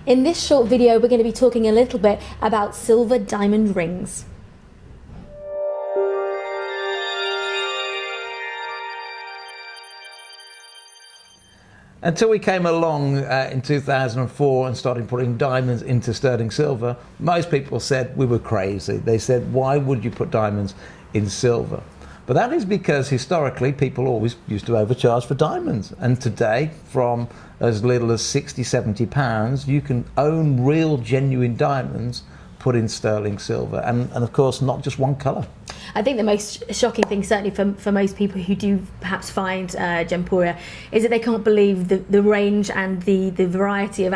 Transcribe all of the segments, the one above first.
In this short video, we're going to be talking a little bit about silver diamond rings. Until we came along in 2004 and started putting diamonds into sterling silver, most people said we were crazy. They said, why would you put diamonds in silver? But that is because historically people always used to overcharge for diamonds. And today, from as little as 60, 70 pounds, you can own real genuine diamonds put in sterling silver. And of course, not just one colour. I think the most shocking thing, certainly for most people who do perhaps find Gemporia, is that they can't believe the range and the variety of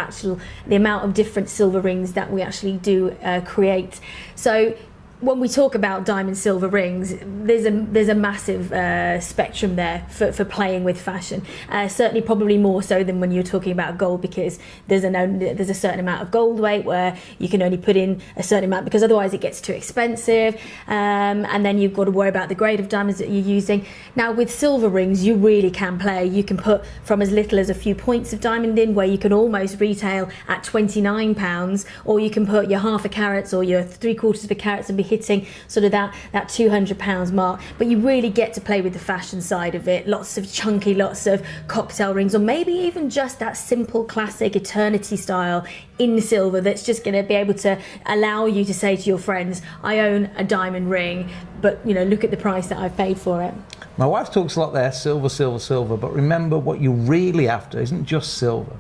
the amount of different silver rings that we actually do create. So when we talk about diamond silver rings, there's a massive spectrum there for playing with fashion. Certainly, probably more so than when you're talking about gold, because there's a certain amount of gold weight where you can only put in a certain amount, because otherwise it gets too expensive, and then you've got to worry about the grade of diamonds that you're using. Now with silver rings, you really can play. You can put from as little as a few points of diamond in, where you can almost retail at £29, or you can put your half a carats or your 3/4 of a carats and be hitting sort of that £200 mark. But you really get to play with the fashion side of it. Lots of chunky, lots of cocktail rings, or maybe even just that simple classic eternity style in silver that's just going to be able to allow you to say to your friends, I own a diamond ring, but you know, look at the price that I've paid for it. My wife talks a lot there, silver, silver, silver, but remember what you're really after isn't just silver.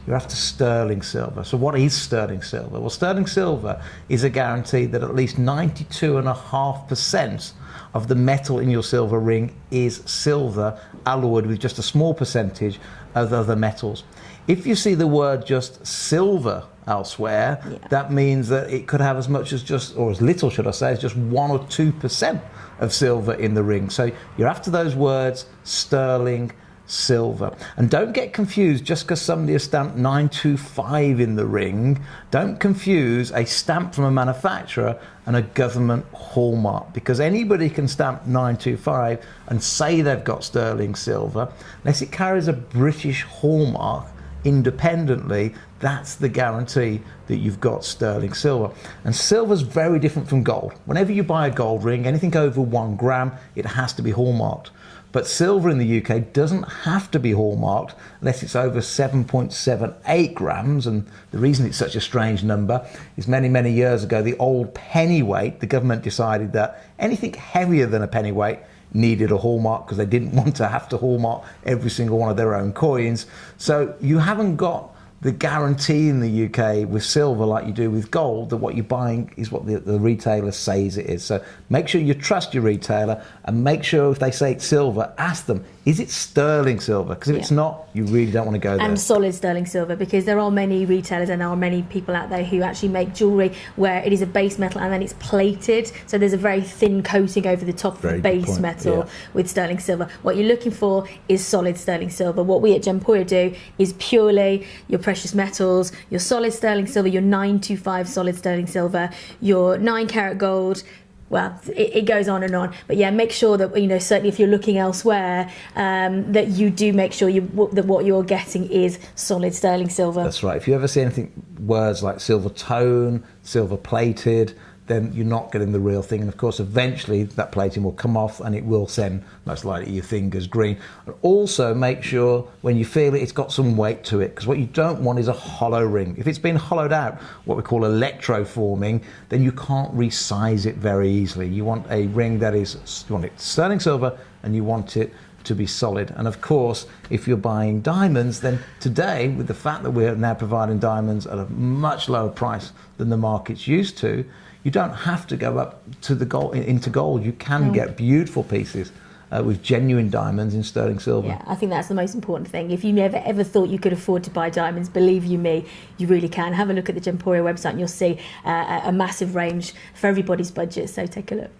You're after sterling silver. So what is sterling silver? Well, sterling silver is a guarantee that at least 92.5% of the metal in your silver ring is silver, alloyed with just a small percentage of other metals. If you see the word just silver elsewhere, that means that it could have as much as just, or as little, should I say, as just 1 or 2% of silver in the ring. So you're after those words, sterling silver. And don't get confused just because somebody has stamped 925 in the ring. Don't confuse a stamp from a manufacturer and a government hallmark, because anybody can stamp 925 and say they've got sterling silver. Unless it carries a British hallmark independently, that's the guarantee that you've got sterling silver. And silver's very different from gold. Whenever you buy a gold ring, anything over 1 gram, it has to be hallmarked. But silver in the UK doesn't have to be hallmarked unless it's over 7.78 grams. And the reason it's such a strange number is many, many years ago, the old pennyweight, the government decided that anything heavier than a pennyweight needed a hallmark, because they didn't want to have to hallmark every single one of their own coins. So you haven't got the guarantee in the UK with silver like you do with gold, that what you're buying is what the retailer says it is. So make sure you trust your retailer, and make sure if they say it's silver, ask them, is it sterling silver? Because if it's not, you really don't want to go there. And solid sterling silver, because there are many retailers and there are many people out there who actually make jewellery where it is a base metal and then it's plated. So there's a very thin coating over the top of the base metal with sterling silver. What you're looking for is solid sterling silver. What we at Gemporia do is purely your precious metals, your solid sterling silver, your 925 solid sterling silver, your 9 carat gold. Well, it goes on and on, but yeah, make sure that, you know, certainly if you're looking elsewhere, that you do make sure that what you're getting is solid sterling silver. That's right. If you ever see anything, words like silver tone, silver plated, then you're not getting the real thing. And of course, eventually that plating will come off and it will send, most likely, your fingers green. And also make sure when you feel it, it's got some weight to it, because what you don't want is a hollow ring. If it's been hollowed out, what we call electroforming, then you can't resize it very easily. You want a ring that is, you want it sterling silver, and you want it to be solid. And of course, if you're buying diamonds, then today, with the fact that we're now providing diamonds at a much lower price than the market's used to, you don't have to go up to the gold, into gold. You can get beautiful pieces with genuine diamonds in sterling silver. Yeah, I think that's the most important thing. If you never ever thought you could afford to buy diamonds, believe you me, you really can. Have a look at the Gemporia website and you'll see a massive range for everybody's budget, so take a look.